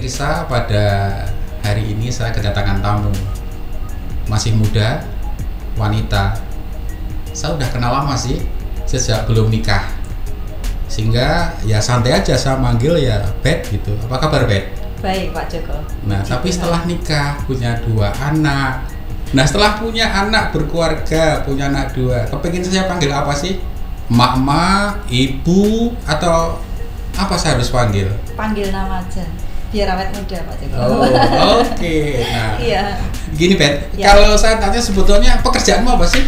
pemirsa, pada hari ini saya kedatangan tamu. Masih muda, wanita. Saya udah kenal lama sih, sejak belum nikah. Sehingga ya santai aja saya manggil ya Bet gitu. Apa kabar Bet? Baik Pak Joko. Nah, tapi setelah nikah, punya 2 anak. Nah, setelah punya anak, berkeluarga, punya anak 2, kepengen saya panggil apa sih? Mama, ibu, atau apa saya harus panggil? Panggil nama aja, biar awet muda Pak Joko. Oh, oke. Nah, Iya. gini Bet, Ya. kalau saya tanya sebetulnya pekerjaanmu apa sih?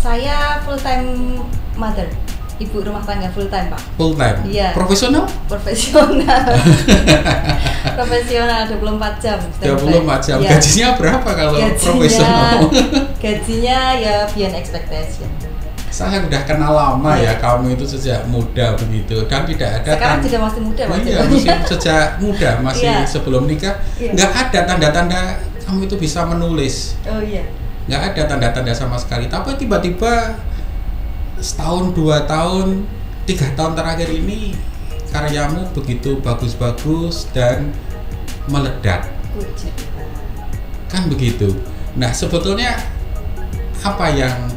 Saya full time mother, ibu rumah tangga full time Pak. Full time? Iya. Profesional? Profesional. Profesional 24 jam. 24 jam. Ya. Gajinya berapa kalau profesional? Gajinya ya beyond expectation. Saya udah kenal lama ya kamu itu sejak muda begitu, dan tidak ada Sekarang juga masih muda Pak iya, Joko. masih sejak muda, masih Iya. sebelum nikah, Iya. nggak ada tanda-tanda kamu itu bisa menulis, Oh iya. nggak ada tanda-tanda sama sekali. Tapi tiba-tiba setahun, 2 tahun, 3 tahun terakhir ini karyamu begitu bagus-bagus dan meledak, Puji Tuhan. kan begitu. Nah, sebetulnya apa yang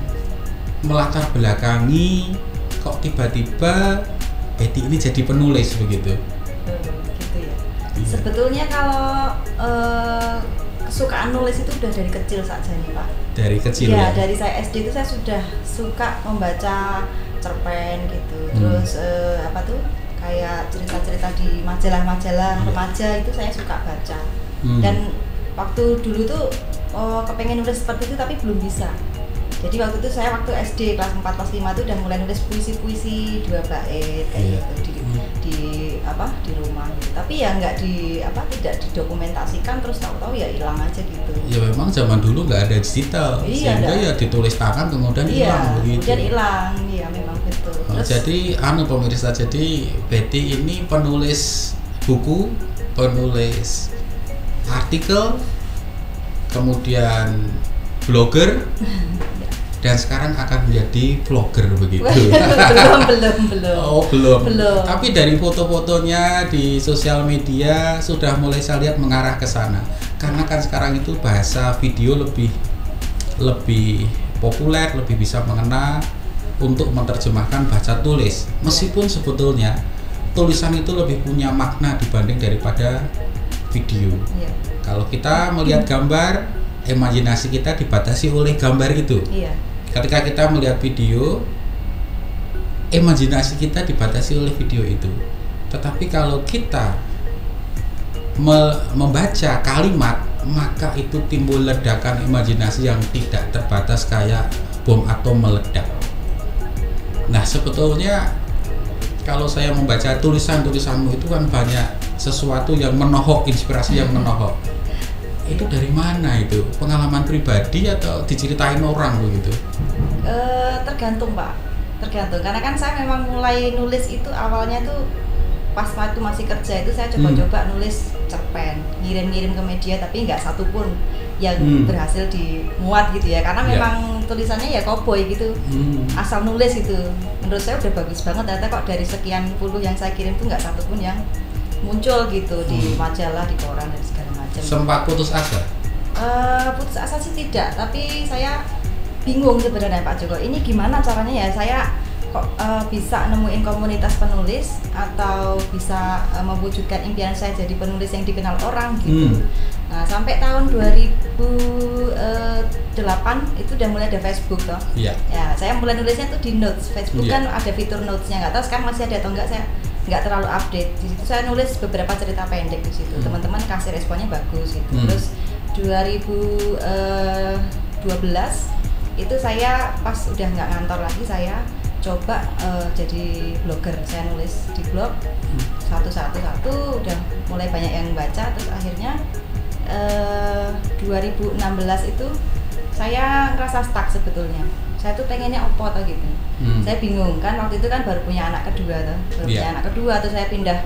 melatar belakangi kok tiba-tiba Betty ini jadi penulis begitu? Gitu ya. Iya. Sebetulnya kalau kesukaan nulis itu udah dari kecil saja nih Pak. Dari kecil Ya, ya? dari saya SD itu saya sudah suka membaca cerpen gitu. Terus apa tuh? Kayak cerita-cerita di majalah-majalah Iya. remaja itu saya suka baca. Hmm. Dan waktu dulu tuh kepengen nulis seperti itu tapi belum bisa. Jadi waktu itu saya waktu SD kelas 4 kelas 5 tuh udah mulai nulis puisi-puisi 2 bait kayak Iya. gitu di rumah gitu. Tapi ya nggak tidak didokumentasikan, terus tahu-tahu ya hilang aja gitu. Ya memang zaman dulu nggak ada digital, Iya, sehingga nggak. ya ditulis tangan kemudian hilang begitu. Kemudian hilang, iya memang betul. Oh, jadi pemirsa, jadi Betty ini penulis buku, penulis artikel, kemudian blogger, dan sekarang akan menjadi vlogger begitu. belum. Oh, belum. Belum. Tapi dari foto-fotonya di sosial media sudah mulai saya lihat mengarah ke sana. Karena kan sekarang itu bahasa video lebih populer, lebih bisa mengena untuk menerjemahkan baca tulis. Meskipun sebetulnya tulisan itu lebih punya makna dibanding daripada video. Iya. Kalau kita melihat gambar, imajinasi kita dibatasi oleh gambar itu. Iya. Ketika kita melihat video, imajinasi kita dibatasi oleh video itu. Tetapi kalau kita membaca kalimat, maka itu timbul ledakan imajinasi yang tidak terbatas kayak bom atom meledak. Nah, sebetulnya kalau saya membaca tulisan-tulisanmu itu kan banyak sesuatu yang menohok, inspirasi yang menohok. Itu dari mana itu? Pengalaman pribadi atau diceritain orang begitu? Tergantung Pak, tergantung. Karena kan saya memang mulai nulis itu awalnya tuh pas waktu masih kerja itu saya coba-coba nulis cerpen, ngirim-ngirim ke media, tapi nggak satu pun yang berhasil dimuat gitu ya. Karena memang tulisannya ya cowboy gitu, asal nulis itu. Menurut saya udah bagus banget, ternyata kok dari sekian puluh yang saya kirim tuh nggak satu pun yang muncul gitu di majalah, di koran dan segala macam. Sempat putus asa? Putus asa sih tidak, tapi saya bingung sebenarnya Pak Joko. Ini gimana caranya ya saya kok bisa nemuin komunitas penulis atau bisa mewujudkan impian saya jadi penulis yang dikenal orang gitu. Nah, sampai tahun 2008 itu udah mulai ada Facebook toh. Iya. Ya, saya mulai nulisnya tuh di notes. Facebook kan ada fitur notesnya, nggak tahu sekarang masih ada atau enggak, saya nggak terlalu update. Di situ saya nulis beberapa cerita pendek di situ. Teman-teman kasih responnya bagus gitu. Terus 2012 itu saya pas udah nggak ngantor lagi, saya coba jadi blogger. Saya nulis di blog satu-satu udah mulai banyak yang baca. Terus akhirnya 2016 itu saya ngerasa stuck sebetulnya. Saya tuh pengennya apa atau gitu. Saya bingung kan, waktu itu kan baru punya anak kedua tuh. Punya anak kedua, terus saya pindah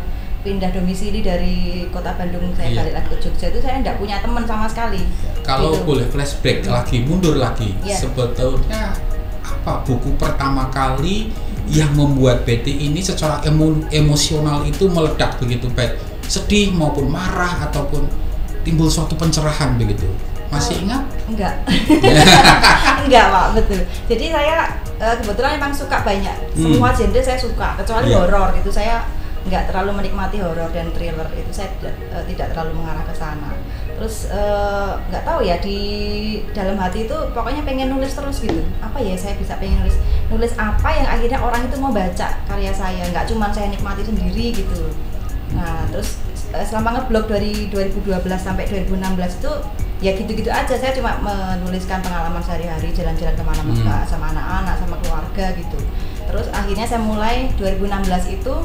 domisili dari kota Bandung, saya balik lagi ke Jogja. Itu saya nggak punya teman sama sekali. Kalau gitu. boleh flashback lagi, mundur lagi, sebetulnya apa buku pertama kali yang membuat Betty ini secara emosional itu meledak begitu, Bet? sedih maupun marah ataupun timbul suatu pencerahan begitu? Masih ingat? Enggak. Enggak, Pak, betul. Jadi saya kebetulan memang suka banyak. Semua genre saya suka, kecuali horor itu saya nggak terlalu menikmati horor dan thriller, itu saya tidak terlalu mengarah ke sana. Terus nggak tahu ya, di dalam hati itu pokoknya pengen nulis terus gitu. Apa ya, saya bisa pengen nulis apa yang akhirnya orang itu mau baca karya saya, nggak cuma saya nikmati sendiri gitu. Nah, terus selama ngeblog dari 2012 sampai 2016 itu ya gitu-gitu aja, saya cuma menuliskan pengalaman sehari-hari, jalan-jalan kemana-mana sama anak-anak, sama keluarga gitu. Terus akhirnya saya mulai 2016 itu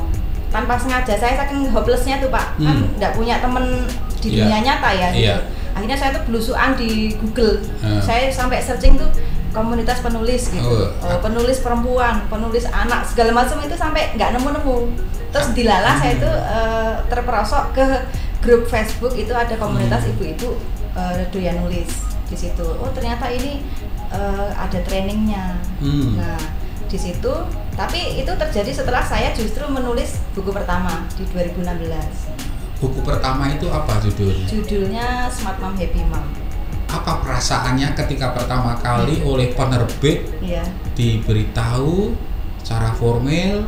tanpa sengaja, saya saking hopelessnya tuh Pak, kan nggak punya temen di dunia nyata ya gitu. Akhirnya saya tuh belusuan di Google, saya sampai searching tuh komunitas penulis gitu, penulis perempuan, penulis anak, segala macam itu sampai nggak nemu-nemu. Terus dilala saya itu terperosok ke grup Facebook, itu ada komunitas ibu-ibu doyan nulis di situ. Oh ternyata ini ada trainingnya. Nah di situ, tapi itu terjadi setelah saya justru menulis buku pertama di 2016. Buku pertama itu apa judulnya? Judulnya Smart Mom Happy Mom. Apa perasaannya ketika pertama kali oleh penerbit diberitahu secara formal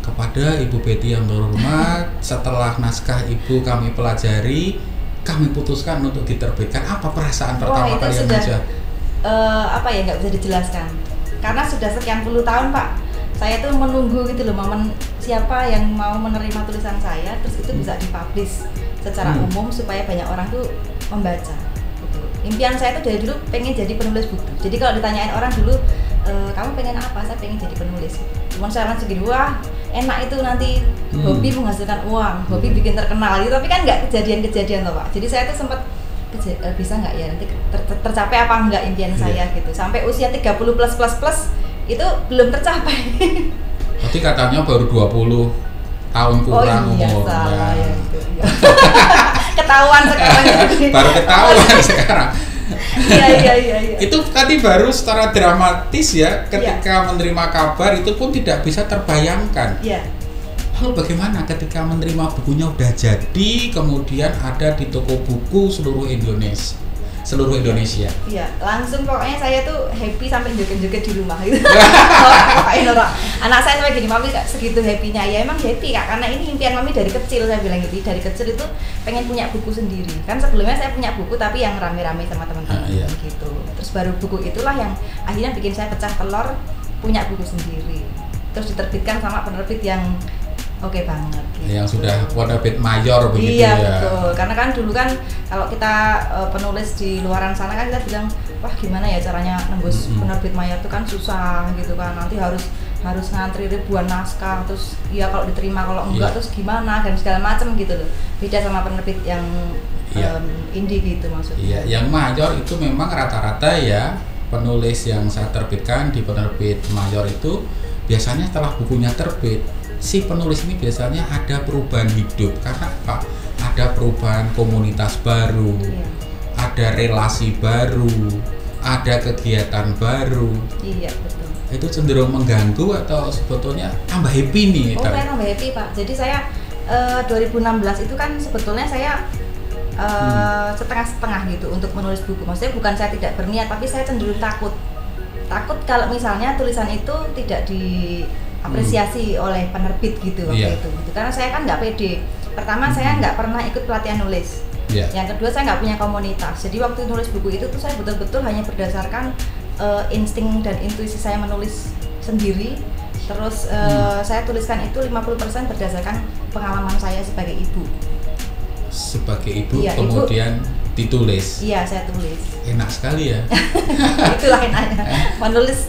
kepada Ibu Betty yang terhormat, setelah naskah Ibu kami pelajari, kami putuskan untuk diterbitkan? Apa perasaan pertama kali yang sudah, apa ya, nggak bisa dijelaskan. Karena sudah sekian puluh tahun Pak, saya tuh menunggu gitu loh, momen siapa yang mau menerima tulisan saya, terus itu bisa dipublish secara umum supaya banyak orang tuh membaca. Gitu. Impian saya tuh dari dulu pengen jadi penulis buku. Jadi kalau ditanyain orang dulu, kamu pengen apa? Saya pengen jadi penulis. Cuman saya segini, wah enak itu nanti hobi menghasilkan uang, hobi bikin terkenal gitu. Tapi kan nggak kejadian-kejadian loh Pak. Jadi saya tuh sempat bisa nggak ya nanti tercapai apa enggak impian saya gitu. Sampai usia 30 plus itu belum tercapai. Berarti katanya baru 20 tahun kurang umurnya. Salah ya itu. Ketahuan sekarang. Baru ketahuan sekarang. Iya. Itu tadi baru secara dramatis ya, ketika menerima kabar itu pun tidak bisa terbayangkan. Iya. Lalu bagaimana ketika menerima bukunya udah jadi, kemudian ada di toko buku seluruh Indonesia? Iya, langsung pokoknya saya tuh happy sampai joget-joget di rumah gitu. Anak saya sampai gini, mami segitu happy-nya. Ya emang happy Kak, karena ini impian mami dari kecil, saya bilang gitu. Dari kecil itu pengen punya buku sendiri. Kan sebelumnya saya punya buku tapi yang rame-rame sama teman-teman gitu. Terus baru buku itulah yang akhirnya bikin saya pecah telur, punya buku sendiri. Terus diterbitkan sama penerbit yang oke banget gitu. Yang sudah penerbit mayor begitu ya. Iya ya. Betul, karena kan dulu kan kalau kita penulis di luaran sana kan kita bilang, wah gimana ya caranya nembus penerbit mayor itu kan susah gitu kan, nanti harus ngantri ribuan naskah, terus ya kalau diterima, kalau enggak terus gimana dan segala macam gitu loh. Beda sama penerbit yang indie gitu maksudnya. Iya, yang mayor itu memang rata-rata ya penulis yang saya terbitkan di penerbit mayor itu biasanya setelah bukunya terbit, si penulis ini biasanya ada perubahan hidup. Karena apa? Ada perubahan komunitas baru, ada relasi baru, ada kegiatan baru. Iya betul. Itu cenderung mengganggu atau sebetulnya tambah happy nih? Saya tambah happy Pak. Jadi saya 2016 itu kan sebetulnya saya setengah-setengah gitu untuk menulis buku. Maksudnya bukan saya tidak berniat, tapi saya cenderung takut kalau misalnya tulisan itu tidak diapresiasi oleh penerbit gitu waktu itu. Karena saya kan nggak pede. Pertama saya nggak pernah ikut pelatihan nulis. Yang kedua saya nggak punya komunitas. Jadi waktu nulis buku itu tuh saya betul-betul hanya berdasarkan insting dan intuisi saya menulis sendiri. Terus saya tuliskan itu 50% berdasarkan pengalaman saya sebagai ibu. Sebagai ibu kemudian ditulis. Iya, saya tulis. Enak sekali ya. Itulah enaknya. Menulis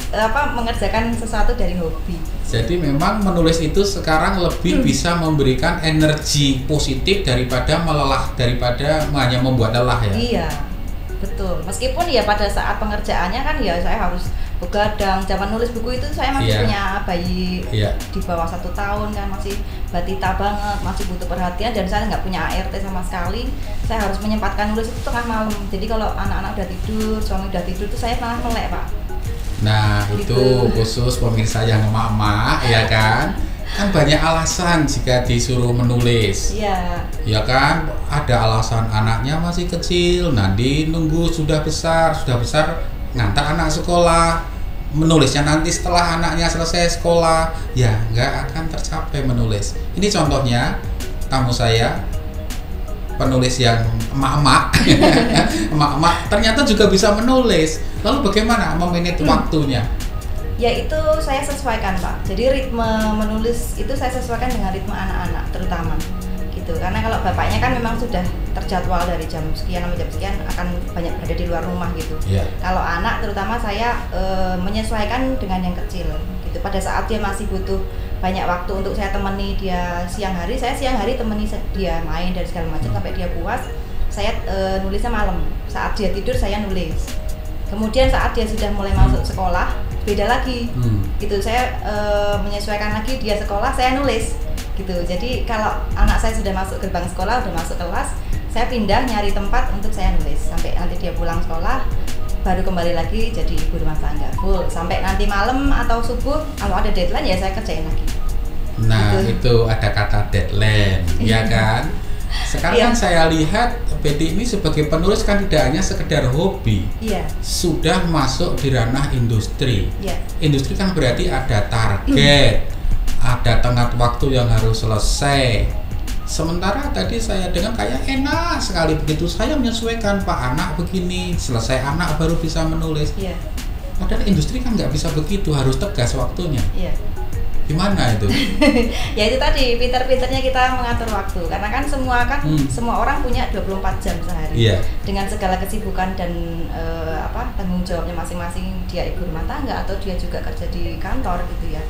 mengerjakan sesuatu dari hobi. Jadi memang menulis itu sekarang lebih bisa memberikan energi positif daripada melelah, daripada hanya membuat lelah ya. Iya. Betul. Meskipun ya pada saat pengerjaannya kan ya saya harus begadang. Zaman nulis buku itu saya masih punya bayi di bawah 1 tahun kan, masih batita banget, masih butuh perhatian, dan saya nggak punya ART sama sekali. Saya harus menyempatkan nulis itu tengah malam. Jadi kalau anak-anak udah tidur, suami udah tidur, itu saya malah melek Pak. Nah gitu. Itu khusus pemirsa yang emak-emak ya kan. Kan banyak alasan jika disuruh menulis. Iya. Ya kan, ada alasan anaknya masih kecil, nanti nunggu sudah besar ngantar anak sekolah, menulisnya nanti setelah anaknya selesai sekolah, ya nggak akan tercapai menulis. Ini contohnya tamu saya, penulis yang emak-emak, emak-emak ternyata juga bisa menulis. Lalu bagaimana memanage waktunya? Ya itu saya sesuaikan Pak. Jadi ritme menulis itu saya sesuaikan dengan ritme anak-anak terutama gitu. Karena kalau bapaknya kan memang sudah terjadwal dari jam sekian sampai jam sekian akan banyak berada di luar rumah gitu. Yeah. Kalau anak terutama saya menyesuaikan dengan yang kecil gitu. Pada saat dia masih butuh banyak waktu untuk saya temani dia siang hari, saya siang hari temani dia main dan segala macam sampai dia puas. Saya nulisnya malam. Saat dia tidur saya nulis. Kemudian saat dia sudah mulai masuk sekolah, beda lagi gitu. Saya menyesuaikan lagi dia sekolah, saya nulis gitu. Jadi kalau anak saya sudah masuk gerbang sekolah, udah masuk kelas, saya pindah nyari tempat untuk saya nulis sampai nanti dia pulang sekolah, baru kembali lagi jadi ibu rumah tangga full sampai nanti malam atau subuh. Kalau ada deadline ya saya kerjain lagi. Nah gitu. itu ada kata deadline, ya kan? Sekarang kan saya lihat Betty ini sebagai penulis kan tidak hanya sekedar hobi, sudah masuk di ranah industri. Industri kan berarti ada target, ada tenggat waktu yang harus selesai. Sementara tadi saya dengar kayak enak sekali begitu, saya menyesuaikan Pak anak begini, selesai anak baru bisa menulis. Padahal industri kan nggak bisa begitu, harus tegas waktunya. Gimana itu? Ya itu tadi, pinter-pinternya kita mengatur waktu. Karena kan semua orang punya 24 jam sehari. Dengan segala kesibukan dan tanggung jawabnya masing-masing, dia ibu rumah tangga atau dia juga kerja di kantor gitu ya.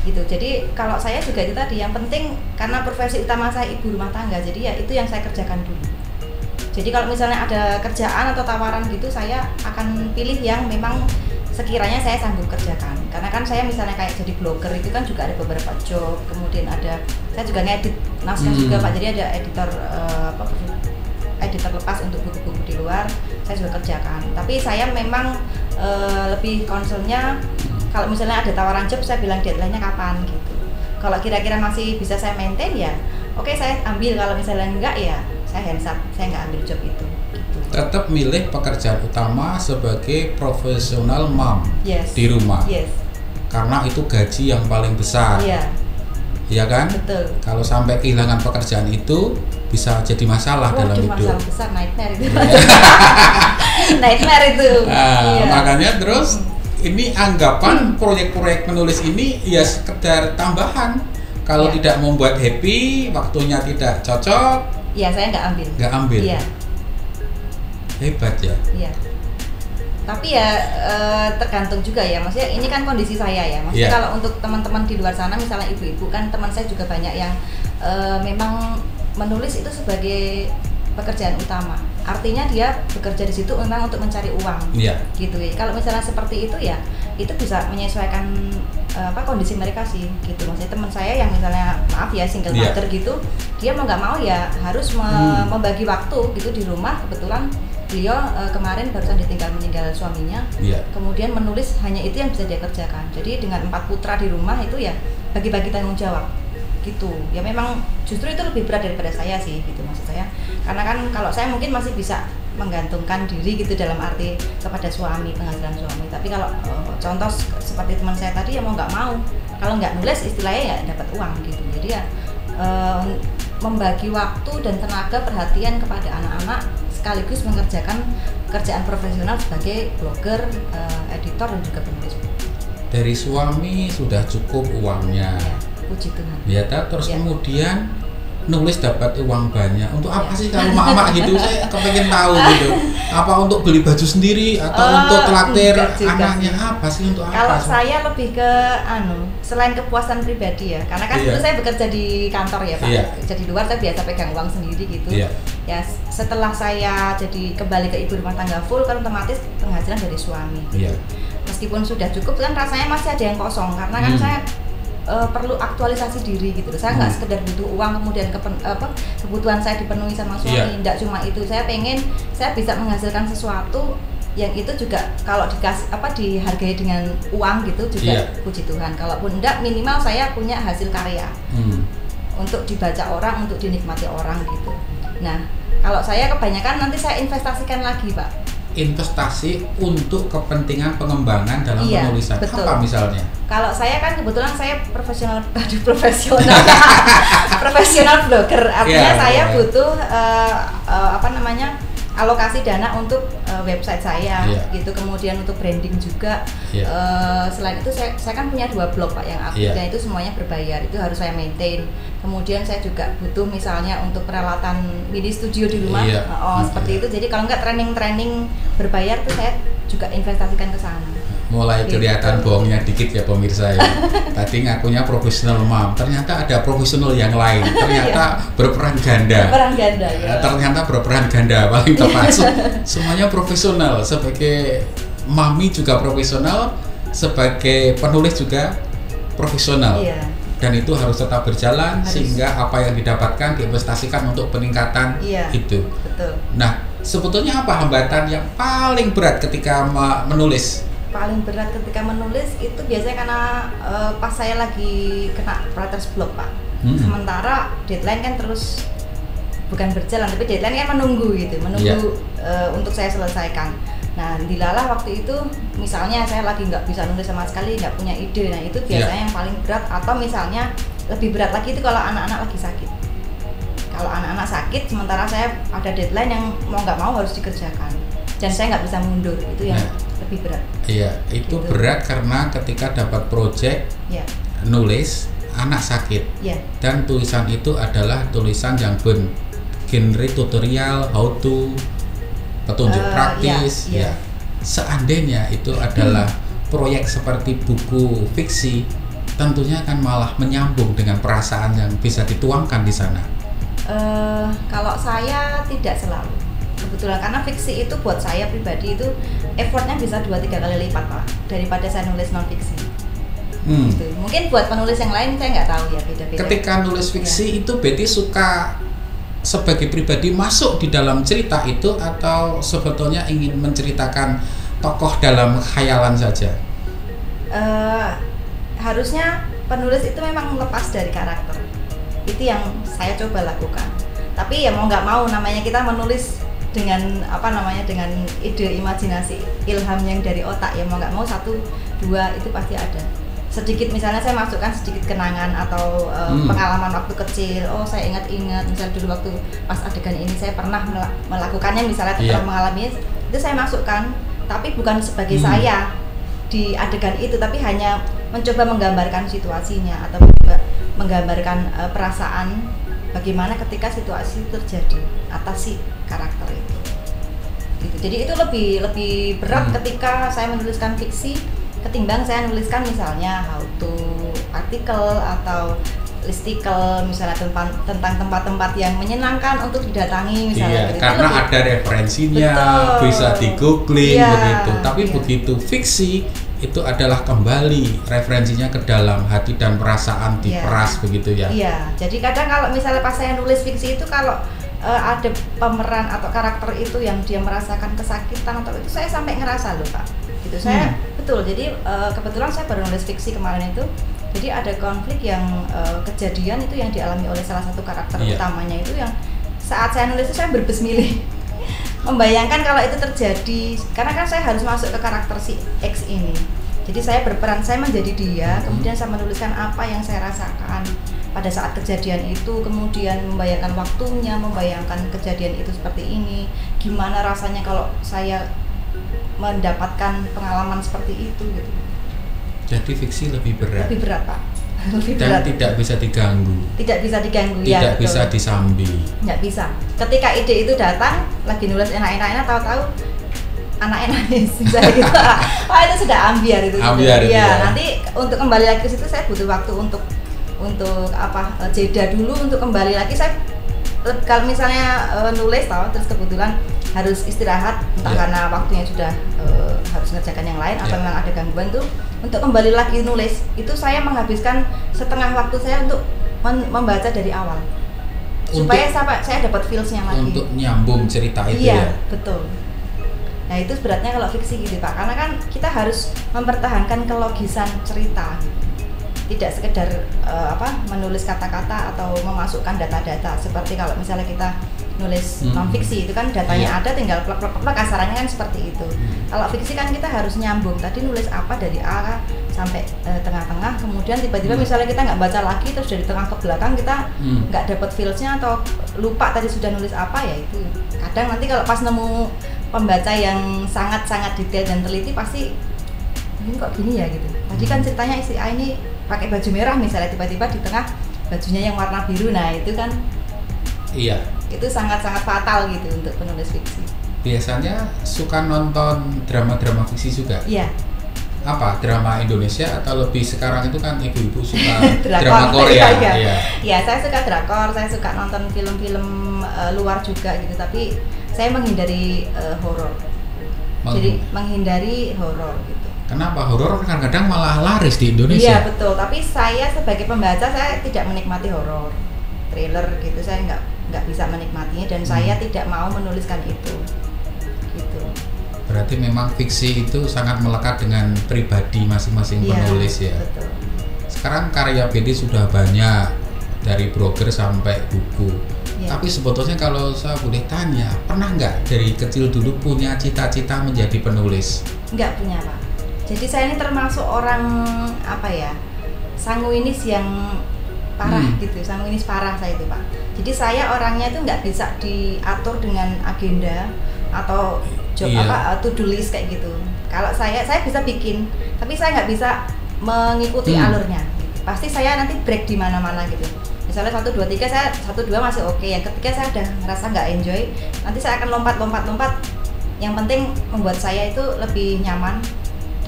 Gitu. Jadi kalau saya juga itu tadi, yang penting karena profesi utama saya ibu rumah tangga, jadi ya itu yang saya kerjakan dulu. Jadi kalau misalnya ada kerjaan atau tawaran gitu, saya akan pilih yang memang sekiranya saya sanggup kerjakan. Karena kan saya misalnya kayak jadi blogger itu kan juga ada beberapa job, kemudian saya juga ngedit naskah juga Pak. Jadi ada editor lepas untuk buku-buku di luar, saya juga kerjakan. Tapi saya memang lebih concernnya kalau misalnya ada tawaran job, saya bilang deadline-nya kapan gitu. Kalau kira-kira masih bisa saya maintain ya oke, saya ambil. Kalau misalnya enggak ya saya hands up, saya nggak ambil job itu. Tetap milih pekerjaan utama sebagai profesional mom di rumah. Karena itu gaji yang paling besar. Iya kan? Betul. Kalau sampai kehilangan pekerjaan itu bisa jadi masalah dalam hidup. Masalah besar, nightmare itu. Nightmare itu. Makanya terus ini anggapan proyek-proyek menulis ini ya sekedar tambahan. Kalau tidak membuat happy, waktunya tidak cocok. Saya nggak ambil. Hebat ya. Tapi ya tergantung juga ya. Maksudnya ini kan kondisi saya ya. Maksudnya kalau untuk teman-teman di luar sana, misalnya ibu-ibu kan teman saya juga banyak yang memang menulis itu sebagai pekerjaan utama. Artinya dia bekerja di situ memang untuk mencari uang. Gitu ya. Kalau misalnya seperti itu ya, itu bisa menyesuaikan kondisi mereka sih gitu. Maksudnya teman saya yang misalnya maaf ya single mother gitu, dia mau nggak mau ya harus membagi waktu gitu di rumah. Kebetulan beliau kemarin barusan meninggal suaminya, kemudian menulis hanya itu yang bisa dia kerjakan. Jadi dengan 4 putra di rumah itu ya bagi-bagi tanggung jawab gitu. Ya memang justru itu lebih berat daripada saya sih gitu maksud saya. Karena kan kalau saya mungkin masih bisa menggantungkan diri gitu dalam arti kepada suami, penghasilan suami. Tapi kalau contoh seperti teman saya tadi ya mau nggak mau, kalau nggak nulis istilahnya ya dapat uang gitu. Jadi ya membagi waktu dan tenaga perhatian kepada anak-anak sekaligus mengerjakan pekerjaan profesional sebagai blogger, editor dan juga penulis. Dari suami sudah cukup uangnya. Puji Tuhan. Terus kemudian nulis dapat uang banyak. Untuk apa sih kalau mama gitu? Saya kepengen tahu gitu. Apa untuk beli baju sendiri atau untuk traktir anaknya? Apa sih untuk apa? Kalau saya lebih ke selain kepuasan pribadi ya. Karena kan dulu saya bekerja di kantor ya Pak. Jadi di luar saya biasa pegang uang sendiri gitu. Ya setelah saya jadi kembali ke ibu rumah tangga full kan otomatis penghasilan dari suami. Meskipun sudah cukup kan rasanya masih ada yang kosong karena kan saya perlu aktualisasi diri gitu. Saya nggak sekedar butuh uang kemudian kebutuhan saya dipenuhi sama suami. Tidak cuma itu. Saya pengen saya bisa menghasilkan sesuatu yang itu juga kalau dikasih dihargai dengan uang gitu juga puji Tuhan. Kalaupun enggak, minimal saya punya hasil karya untuk dibaca orang, untuk dinikmati orang gitu. Nah, kalau saya kebanyakan nanti saya investasikan lagi, Pak. Investasi untuk kepentingan pengembangan dalam penulisan. Betul. Apa misalnya? Kalau saya kan kebetulan saya profesional blogger, artinya saya butuh alokasi dana untuk website saya gitu, kemudian untuk branding juga. Selain itu saya kan punya 2 blog, Pak, yang aktif dan itu semuanya berbayar, itu harus saya maintain. Kemudian saya juga butuh misalnya untuk peralatan mini studio di rumah, seperti itu. Jadi kalau nggak training berbayar tuh saya juga investasikan ke sana. Mulai kelihatan bohongnya dikit ya pemirsa ya. Tadi ngakunya profesional mom, ternyata ada profesional yang lain. Ternyata berperan ganda. Ternyata berperan ganda paling tepat. Semuanya profesional. Sebagai mami juga profesional, sebagai penulis juga profesional. Dan itu harus tetap berjalan sehingga apa yang didapatkan diinvestasikan untuk peningkatan itu. Betul. Nah, sebetulnya apa hambatan yang paling berat ketika menulis? Paling berat ketika menulis itu biasanya karena pas saya lagi kena writer's block, Pak. Sementara deadline kan terus bukan berjalan, tapi deadline kan menunggu untuk saya selesaikan. Nah, dilalah waktu itu misalnya saya lagi nggak bisa nulis sama sekali, nggak punya ide. Nah, itu biasanya yang paling berat. Atau misalnya lebih berat lagi itu kalau anak-anak lagi sakit. Kalau anak-anak sakit, sementara saya ada deadline yang mau nggak mau harus dikerjakan, dan saya nggak bisa mundur, itu yang lebih berat. Iya, itu gitu. Berat karena ketika dapat project nulis, anak sakit, dan tulisan itu adalah tulisan yang genre tutorial, how to, petunjuk praktis. Seandainya itu adalah proyek seperti buku fiksi, tentunya akan malah menyambung dengan perasaan yang bisa dituangkan di sana. Kalau saya tidak selalu. Kebetulan karena fiksi itu buat saya pribadi itu effortnya bisa 2-3 kali lipat, Pak, daripada saya nulis non fiksi. Gitu. Mungkin buat penulis yang lain saya nggak tahu ya, beda-beda. Ketika nulis fiksi itu Betty suka sebagai pribadi masuk di dalam cerita itu atau sebetulnya ingin menceritakan tokoh dalam khayalan saja? Harusnya penulis itu memang lepas dari karakter. Itu yang saya coba lakukan. Tapi ya mau nggak mau, namanya kita menulis dengan dengan ide, imajinasi, ilham yang dari otak, ya mau nggak mau 1-2 itu pasti ada. Sedikit misalnya saya masukkan sedikit kenangan atau pengalaman waktu kecil. Oh, saya ingat misalnya dulu waktu pas adegan ini saya pernah melakukannya, misalnya pernah mengalami itu saya masukkan, tapi bukan sebagai saya di adegan itu, tapi hanya mencoba menggambarkan situasinya atau menggambarkan perasaan bagaimana ketika situasi terjadi atas si karakter itu. Gitu. Jadi itu lebih berat ketika saya menuliskan fiksi ketimbang saya menuliskan misalnya how to artikel atau listicle, misalnya tentang tempat-tempat yang menyenangkan untuk didatangi misalnya. Iya, karena ada referensinya, bisa di-googling begitu. Tapi begitu fiksi itu adalah kembali referensinya ke dalam hati dan perasaan diperas begitu ya. Iya, jadi kadang kalau misalnya pas saya nulis fiksi itu kalau ada pemeran atau karakter itu yang dia merasakan kesakitan atau itu saya sampai ngerasa loh, Pak. Gitu saya betul. Jadi kebetulan saya baru nulis fiksi kemarin itu. Jadi ada konflik yang kejadian itu yang dialami oleh salah satu karakter utamanya itu yang saat saya nulis itu saya berbesmilih membayangkan kalau itu terjadi, karena kan saya harus masuk ke karakter si X ini. Jadi saya berperan, saya menjadi dia, kemudian saya menuliskan apa yang saya rasakan pada saat kejadian itu, kemudian membayangkan waktunya, membayangkan kejadian itu seperti ini, gimana rasanya kalau saya mendapatkan pengalaman seperti itu gitu. Jadi fiksi lebih berat. Lebih berat, Pak. Lebih dan berat. Tidak bisa diganggu. Tidak bisa diganggu, tidak bisa disambi. Nggak bisa. Ketika ide itu datang, lagi nulis enak-enak, tahu-tahu anaknya nangis, misalnya gitu. Wah, itu sudah ambiar itu. Ambiar itu ya. Nanti untuk kembali lagi ke situ saya butuh waktu untuk jeda dulu untuk kembali lagi. Saya kalau misalnya nulis terus kebetulan harus istirahat, entah karena waktunya sudah harus ngerjakan yang lain atau memang ada gangguan tuh, untuk kembali lagi nulis itu saya menghabiskan setengah waktu saya untuk membaca dari awal supaya saya dapat feels-nya lagi untuk nyambung cerita itu. Iya, betul. Nah itu beratnya kalau fiksi gitu Pak, karena kan kita harus mempertahankan kelogisan cerita gitu. Tidak sekedar menulis kata-kata atau memasukkan data-data seperti kalau misalnya kita nulis non fiksi itu kan datanya ada tinggal plek kasarannya kan seperti itu. Kalau fiksi kan kita harus nyambung, tadi nulis apa dari A sampai tengah-tengah, kemudian tiba-tiba misalnya kita nggak baca lagi terus dari tengah ke belakang kita nggak dapet feelsnya atau lupa tadi sudah nulis apa, ya itu kadang nanti kalau pas nemu pembaca yang sangat-sangat detail dan teliti pasti ini kok gini ya gitu. Tadi kan ceritanya si A ini pakai baju merah misalnya, tiba-tiba di tengah bajunya yang warna biru, nah itu kan iya, itu sangat-sangat fatal gitu untuk penulis fiksi. Biasanya suka nonton drama-drama fiksi juga? Iya. Apa, drama Indonesia atau lebih sekarang itu kan ibu-ibu suka drama Korea? Iya. Ya, saya suka drakor, saya suka nonton film-film luar juga gitu, tapi saya menghindari horor. Jadi menghindari horor gitu. Kenapa? Horor kadang-kadang malah laris di Indonesia. Iya betul, tapi saya sebagai pembaca saya tidak menikmati horor, thriller gitu, saya nggak bisa menikmatinya dan saya tidak mau menuliskan itu. Gitu. Berarti memang fiksi itu sangat melekat dengan pribadi masing-masing penulis ya. Betul. Sekarang karya BD sudah banyak, dari blogger sampai buku. Ya. Tapi sebetulnya kalau saya boleh tanya, pernah nggak dari kecil dulu punya cita-cita menjadi penulis? Nggak punya Pak. Jadi saya ini termasuk orang sanguinis yang parah gitu, sanguinis parah saya itu Pak. Jadi saya orangnya itu nggak bisa diatur dengan agenda atau to-do list kayak gitu. Kalau saya bisa bikin, tapi saya nggak bisa mengikuti alurnya. Pasti saya nanti break di mana-mana gitu. Misalnya 1, 2, 3 saya 1, 2 masih oke. Yang ketiga saya udah ngerasa nggak enjoy. Nanti saya akan lompat. Yang penting membuat saya itu lebih nyaman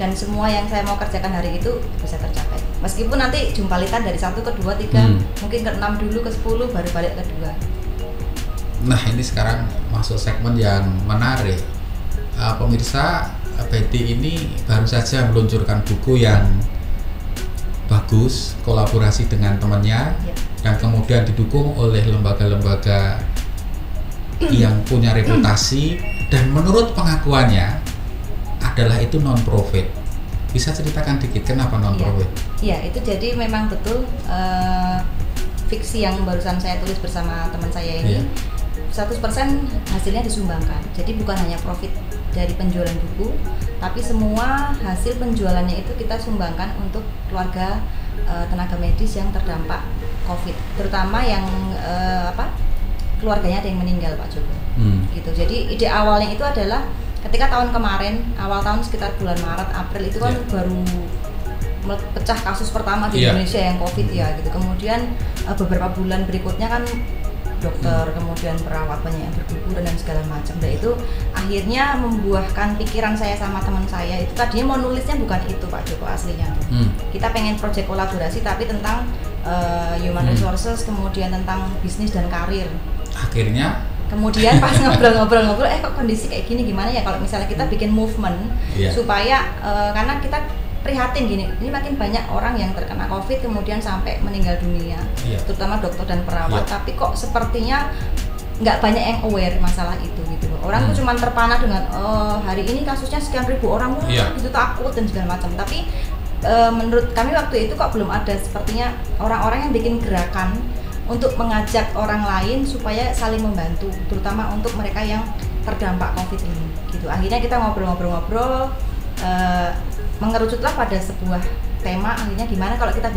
dan semua yang saya mau kerjakan hari itu bisa tercapai. Meskipun nanti jumpalitan dari 1 ke 2, 3, mungkin ke 6 dulu, ke 10 baru balik ke 2. Nah ini sekarang masuk segmen yang menarik. Pemirsa, Betty ini baru saja meluncurkan buku yang bagus, kolaborasi dengan temannya, dan kemudian didukung oleh lembaga-lembaga yang punya reputasi, dan menurut pengakuannya adalah itu non-profit. Bisa ceritakan dikit kenapa non-profit? Iya, itu jadi memang betul fiksi yang barusan saya tulis bersama teman saya ini 100% hasilnya disumbangkan. Jadi bukan hanya profit dari penjualan buku, tapi semua hasil penjualannya itu kita sumbangkan untuk keluarga tenaga medis yang terdampak COVID, terutama yang keluarganya ada yang meninggal Pak Joko. Gitu. Jadi ide awalnya itu adalah ketika tahun kemarin, awal tahun sekitar bulan Maret, April itu kan baru pecah kasus pertama di Indonesia yang COVID ya gitu. Kemudian beberapa bulan berikutnya kan dokter, kemudian perawat banyak yang berguguran dan segala macam. Dan itu akhirnya membuahkan pikiran saya sama teman saya itu tadinya mau nulisnya bukan itu Pak Joko aslinya. Kita pengen proyek kolaborasi tapi tentang human resources, kemudian tentang bisnis dan karir. Akhirnya kemudian pas ngobrol-ngobrol kok kondisi kayak gini gimana ya kalau misalnya kita bikin movement supaya karena kita prihatin gini, ini makin banyak orang yang terkena COVID kemudian sampai meninggal dunia, terutama dokter dan perawat, tapi kok sepertinya nggak banyak yang aware masalah itu gitu. Orang tuh cuma terpana dengan hari ini kasusnya sekian ribu orang, gitu takut dan segala macam. Tapi menurut kami waktu itu kok belum ada sepertinya orang-orang yang bikin gerakan untuk mengajak orang lain supaya saling membantu, terutama untuk mereka yang terdampak COVID ini. Gitu. Akhirnya kita ngobrol-ngobrol, mengerucutlah pada sebuah tema. Akhirnya gimana kalau kita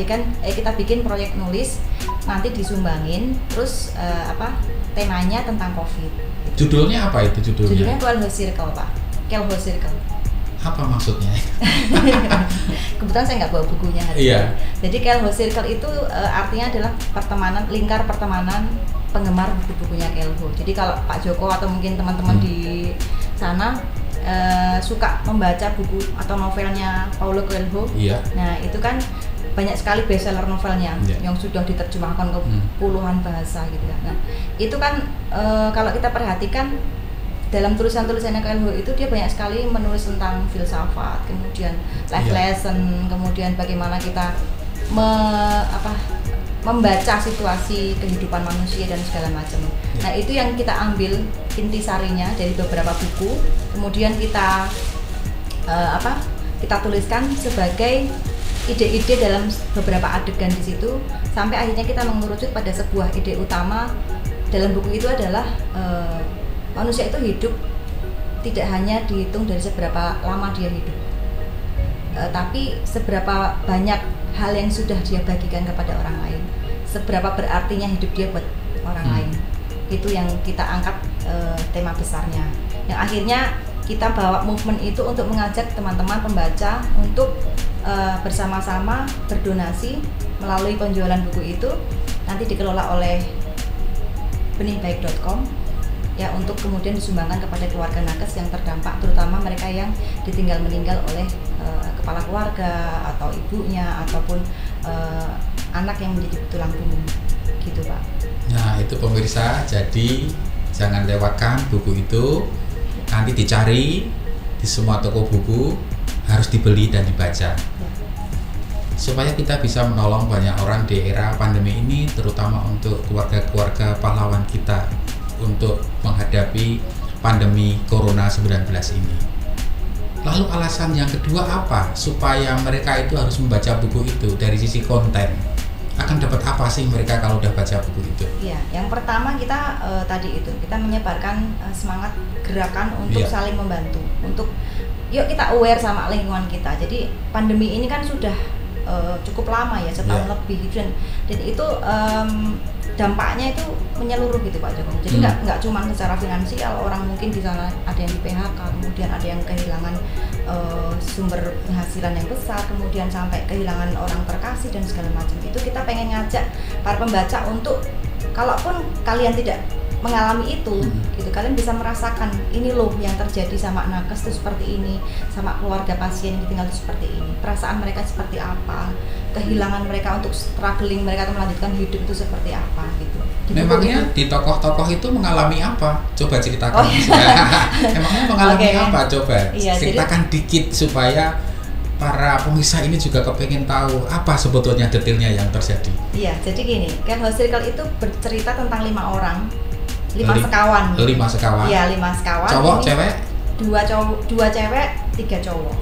bikin proyek nulis, nanti disumbangin, terus temanya tentang COVID. Judulnya apa itu judulnya? Judulnya Kelho Circle Pak. Kelho Circle. Apa maksudnya? Kebetulan saya nggak bawa bukunya hari ini. Jadi Kelho Circle itu artinya adalah lingkar pertemanan penggemar buku-bukunya Kelho. Jadi kalau Pak Joko atau mungkin teman-teman di sana suka membaca buku atau novelnya Paulo Coelho, nah itu kan banyak sekali bestseller novelnya yang sudah diterjemahkan ke puluhan bahasa gitu kan. Nah itu kan kalau kita perhatikan dalam tulisan-tulisannya Coelho itu dia banyak sekali menulis tentang filsafat, kemudian life lesson, kemudian bagaimana kita membaca situasi kehidupan manusia dan segala macam. Nah, itu yang kita ambil intisarinya dari beberapa buku, kemudian kita kita tuliskan sebagai ide-ide dalam beberapa adegan di situ, sampai akhirnya kita mengerucut pada sebuah ide utama dalam buku itu adalah manusia itu hidup tidak hanya dihitung dari seberapa lama dia hidup, tapi seberapa banyak hal yang sudah dia bagikan kepada orang lain, seberapa berartinya hidup dia buat orang lain. Itu yang kita angkat tema besarnya, yang akhirnya kita bawa movement itu untuk mengajak teman-teman pembaca untuk bersama-sama berdonasi melalui penjualan buku itu, nanti dikelola oleh benihbaik.com ya, untuk kemudian disumbangkan kepada keluarga nakes yang terdampak, terutama mereka yang ditinggal meninggal oleh kepala keluarga atau ibunya ataupun anak yang menjadi tulang punggung gitu, Pak. Nah, itu pemirsa, jadi jangan lewatkan buku itu, nanti dicari di semua toko buku, harus dibeli dan dibaca ya, supaya kita bisa menolong banyak orang di era pandemi ini, terutama untuk keluarga-keluarga pahlawan kita untuk menghadapi pandemi Corona 19 ini. Lalu alasan yang kedua apa supaya mereka itu harus membaca buku itu? Dari sisi konten akan dapat apa sih mereka kalau udah baca buku itu? Iya, yang pertama kita tadi itu kita menyebarkan semangat gerakan untuk saling membantu, untuk yuk kita aware sama lingkungan kita. Jadi pandemi ini kan sudah cukup lama ya, setahun lebih, dan itu dampaknya itu menyeluruh gitu Pak Joko. Jadi nggak cuma secara finansial, orang mungkin di sana ada yang di PHK, kemudian ada yang kehilangan sumber penghasilan yang besar, kemudian sampai kehilangan orang terkasih dan segala macam. Itu kita pengen ngajak para pembaca untuk kalaupun kalian tidak mengalami itu, gitu, kalian bisa merasakan ini loh yang terjadi sama nakes itu seperti ini, sama keluarga pasien yang ditinggal itu seperti ini, perasaan mereka seperti apa, kehilangan mereka untuk struggling mereka untuk melanjutkan hidup itu seperti apa gitu. Memangnya di tokoh-tokoh itu mengalami apa? Coba ceritakan. Emangnya mengalami apa? Coba ceritakan dikit supaya para pemirsa ini juga kepengen tahu apa sebetulnya detailnya yang terjadi. Iya, jadi gini, Care House Circle itu bercerita tentang 5 orang. 5 sekawan. 5 sekawan. Iya, 5 sekawan. Cowok, cewek? 2 cewek, 3 cowok.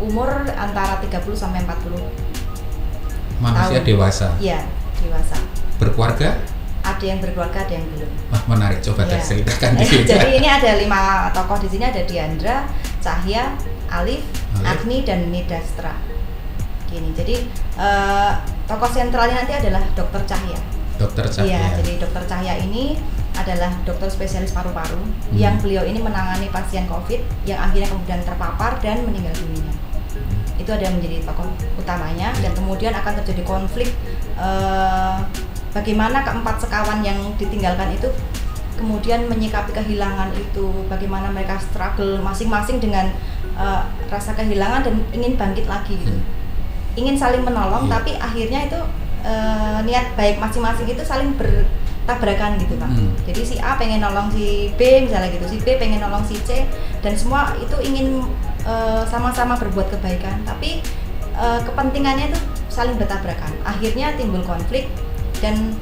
Umur antara 30 sampai 40. Manusia dewasa. Iya, dewasa. Berkeluarga? Ada yang berkeluarga, ada yang belum. Wah, menarik. Coba ceritakan dikit. Jadi ini ada 5 tokoh di sini, ada Diandra, Cahya, Alif, Agni, dan Nidastra. Gini. Jadi tokoh sentralnya nanti adalah Dokter Cahya. Dokter Cahya. Iya, jadi Dokter Cahya ini adalah dokter spesialis paru-paru yang beliau ini menangani pasien COVID yang akhirnya kemudian terpapar dan meninggal dunia. Itu ada yang menjadi tokoh utamanya, dan kemudian akan terjadi konflik bagaimana keempat sekawan yang ditinggalkan itu kemudian menyikapi kehilangan itu, bagaimana mereka struggle masing-masing dengan rasa kehilangan dan ingin bangkit lagi gitu. Ingin saling menolong, tapi akhirnya itu niat baik masing-masing itu saling bertabrakan gitu Pak. Jadi si A pengen nolong si B misalnya gitu, si B pengen nolong si C, dan semua itu ingin sama-sama berbuat kebaikan, tapi kepentingannya itu saling bertabrakan. Akhirnya timbul konflik, dan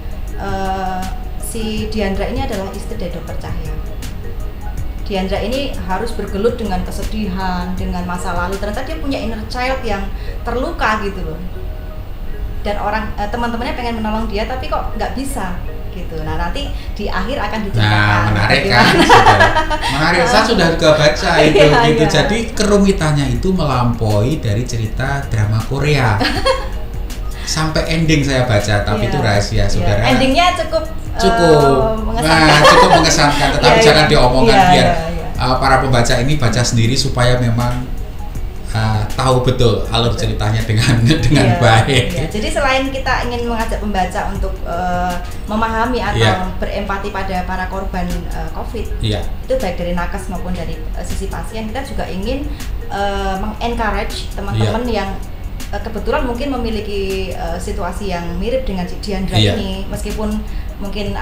si Diandra ini adalah istri dari Dokter Cahya. Diandra ini harus bergelut dengan kesedihan, dengan masa lalu. Ternyata dia punya inner child yang terluka gitu loh. Dan teman-temannya pengen menolong dia, tapi kok nggak bisa gitu. Nah, nanti di akhir akan diceritakan. Nah, menarik kan? Menarik. Saya sudah juga baca itu gitu. Jadi kerumitannya itu melampaui dari cerita drama Korea. Sampai ending saya baca, tapi itu rahasia, saudara. Endingnya cukup mengesankan. Cukup mengesankan, tetapi jangan diomongkan biar para pembaca ini baca sendiri supaya memang tahu betul alur ceritanya dengan baik. Iya. Jadi selain kita ingin mengajak pembaca untuk memahami atau berempati pada para korban COVID, itu baik dari nakes maupun dari sisi pasien, kita juga ingin mengencourage teman-teman yang kebetulan mungkin memiliki situasi yang mirip dengan Diandra ini, meskipun mungkin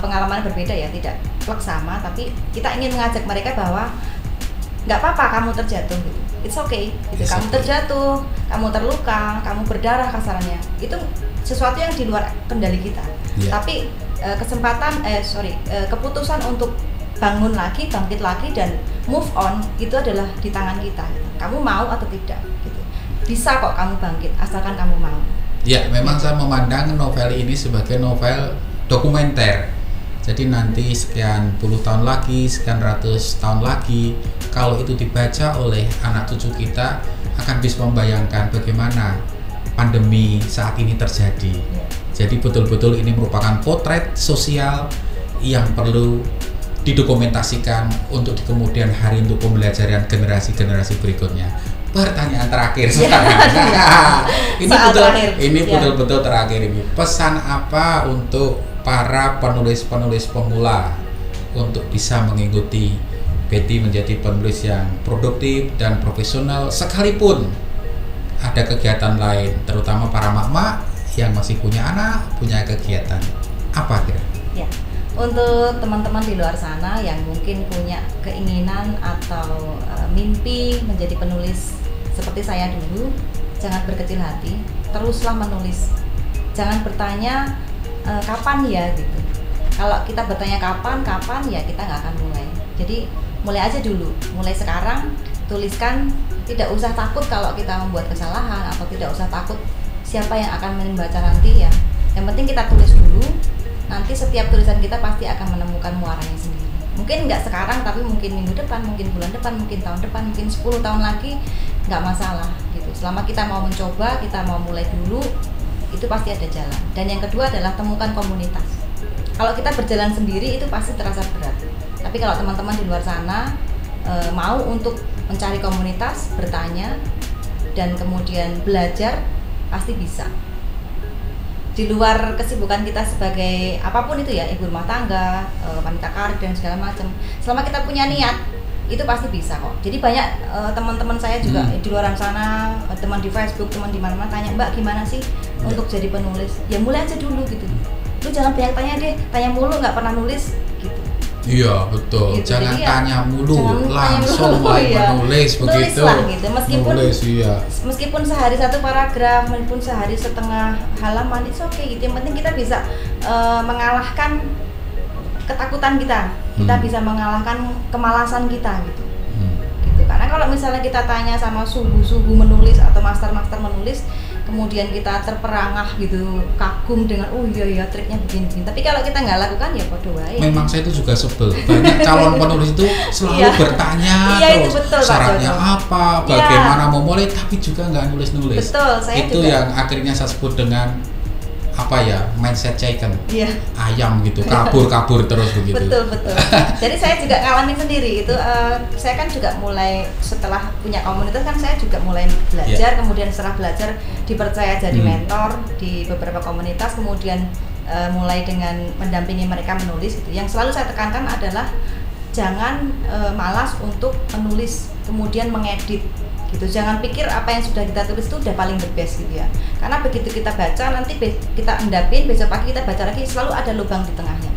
pengalaman berbeda ya, tidak plek sama, tapi kita ingin mengajak mereka bahwa nggak apa-apa kamu terjatuh gitu, it's okay gitu. It's Kamu okay. terjatuh, kamu terluka, kamu berdarah kasarannya, itu sesuatu yang di luar kendali kita. Iya. Tapi keputusan untuk bangun lagi, bangkit lagi dan move on itu adalah di tangan kita gitu. Kamu mau atau tidak gitu. Bisa kok kamu bangkit asalkan kamu mau. Ya, memang saya memandang novel ini sebagai novel dokumenter. Jadi nanti sekian puluh tahun lagi, sekian ratus tahun lagi, kalau itu dibaca oleh anak cucu kita, akan bisa membayangkan bagaimana pandemi saat ini terjadi. Jadi betul-betul ini merupakan potret sosial yang perlu didokumentasikan untuk di kemudian hari untuk pembelajaran generasi-generasi berikutnya. Pertanyaan terakhir sekarang. Ini betul-betul terakhir ini. Pesan apa untuk para penulis-penulis pemula untuk bisa mengikuti Betty menjadi penulis yang produktif dan profesional sekalipun ada kegiatan lain, terutama para mak-mak yang masih punya anak, punya kegiatan. Apa kira? Ya. Untuk teman-teman di luar sana yang mungkin punya keinginan atau mimpi menjadi penulis seperti saya dulu, jangan berkecil hati, teruslah menulis. Jangan bertanya kapan ya gitu. Kalau kita bertanya kapan ya kita nggak akan mulai. Jadi mulai aja dulu, mulai sekarang tuliskan. Tidak usah takut kalau kita membuat kesalahan atau tidak usah takut siapa yang akan membaca nanti ya. Yang penting kita tulis dulu. Nanti setiap tulisan kita pasti akan menemukan muaranya sendiri. Mungkin nggak sekarang, tapi mungkin minggu depan, mungkin bulan depan, mungkin tahun depan, mungkin 10 tahun lagi, nggak masalah gitu. Selama kita mau mencoba, kita mau mulai dulu, itu pasti ada jalan. Dan yang kedua adalah temukan komunitas. Kalau kita berjalan sendiri itu pasti terasa berat. Tapi kalau teman-teman di luar sana mau untuk mencari komunitas, bertanya, dan kemudian belajar, pasti bisa. Di luar kesibukan kita sebagai apapun itu ya, ibu rumah tangga, wanita karir dan segala macam, selama kita punya niat itu pasti bisa kok. Jadi banyak teman-teman saya juga di luar sana, teman di Facebook, teman di mana-mana tanya, Mbak gimana sih untuk jadi penulis? Ya mulai aja dulu gitu. Lu jangan banyak tanya deh, tanya mulu nggak pernah nulis gitu. Iya betul, Gitu. jangan Jadi tanya mulu, langsung mulai menulis begitu. Tulislah gitu, meskipun sehari satu paragraf, meskipun sehari setengah halaman, itu oke gitu. Yang penting kita bisa mengalahkan ketakutan kita, kita bisa mengalahkan kemalasan kita gitu. Gitu. Karena kalau misalnya kita tanya sama suhu menulis atau master menulis, kemudian kita terperangah gitu, kagum dengan oh iya triknya begini. Tapi kalau kita nggak lakukan ya bodoh wae. Memang saya itu juga sebel. Banyak calon penulis itu selalu bertanya terus betul, syaratnya apa, bagaimana mau mulai, tapi juga nggak nulis-nulis. Betul, saya itu juga. yang akhirnya saya sebut dengan apa ya, mindset chicken, ayam gitu, kabur terus begitu. Betul. Jadi saya juga ngalamin sendiri itu. Saya kan juga mulai setelah punya komunitas kan saya juga mulai belajar, kemudian setelah belajar dipercaya jadi mentor di beberapa komunitas, kemudian mulai dengan mendampingi mereka menulis gitu. Yang selalu saya tekankan adalah jangan malas untuk menulis, kemudian mengedit gitu. Jangan pikir apa yang sudah kita tulis itu udah paling the best gitu ya. Karena begitu kita baca, nanti kita endapin, besok pagi kita baca lagi, selalu ada lubang di tengahnya.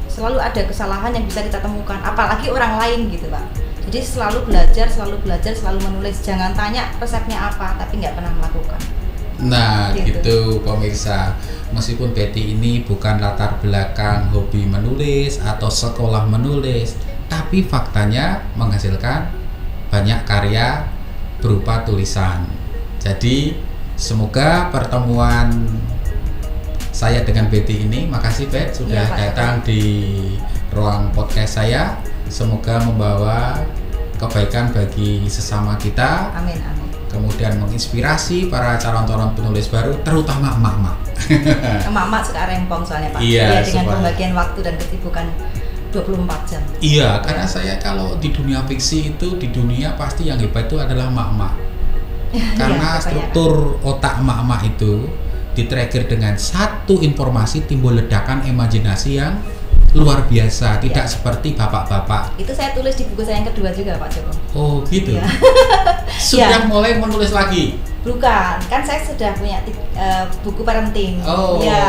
Selalu ada kesalahan yang bisa kita temukan, apalagi orang lain gitu Pak. Jadi selalu belajar, selalu menulis. Jangan tanya resepnya apa, tapi nggak pernah melakukan. Nah gitu pemirsa, meskipun Betty ini bukan latar belakang hobi menulis atau sekolah menulis, tapi faktanya menghasilkan banyak karya berupa tulisan. Jadi semoga pertemuan saya dengan Betty ini, makasih Bet sudah datang di ruang podcast saya. Semoga membawa kebaikan bagi sesama kita. Amin. Kemudian menginspirasi para calon-calon penulis baru, terutama emak-emak. Emak-emak suka rempong soalnya Pak. Iya, dengan pembagian waktu dan kesibukan 24 jam. Iya, karena saya kalau di dunia fiksi itu, di dunia pasti yang hebat itu adalah emak-emak. Karena struktur otak emak-emak itu di-trigger dengan satu informasi, timbul ledakan imajinasi yang luar biasa, tidak seperti bapak-bapak. Itu saya tulis di buku saya yang kedua juga Pak Joko. Oh gitu. Sudah mulai menulis lagi? Bukan, kan saya sudah punya buku parenting.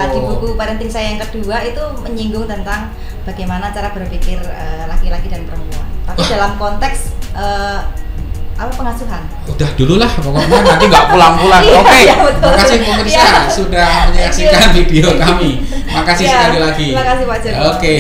Di buku parenting saya yang kedua itu menyinggung tentang bagaimana cara berpikir laki-laki dan perempuan. Tapi dalam konteks apa pengasuhan. Udah dulu lah pokoknya nanti nggak pulang-pulang. Oke, Iya, betul. makasih pemirsa Iya. sudah menyaksikan video kami. Makasih Iya, sekali lagi. terima kasih Pak Joko. Oke.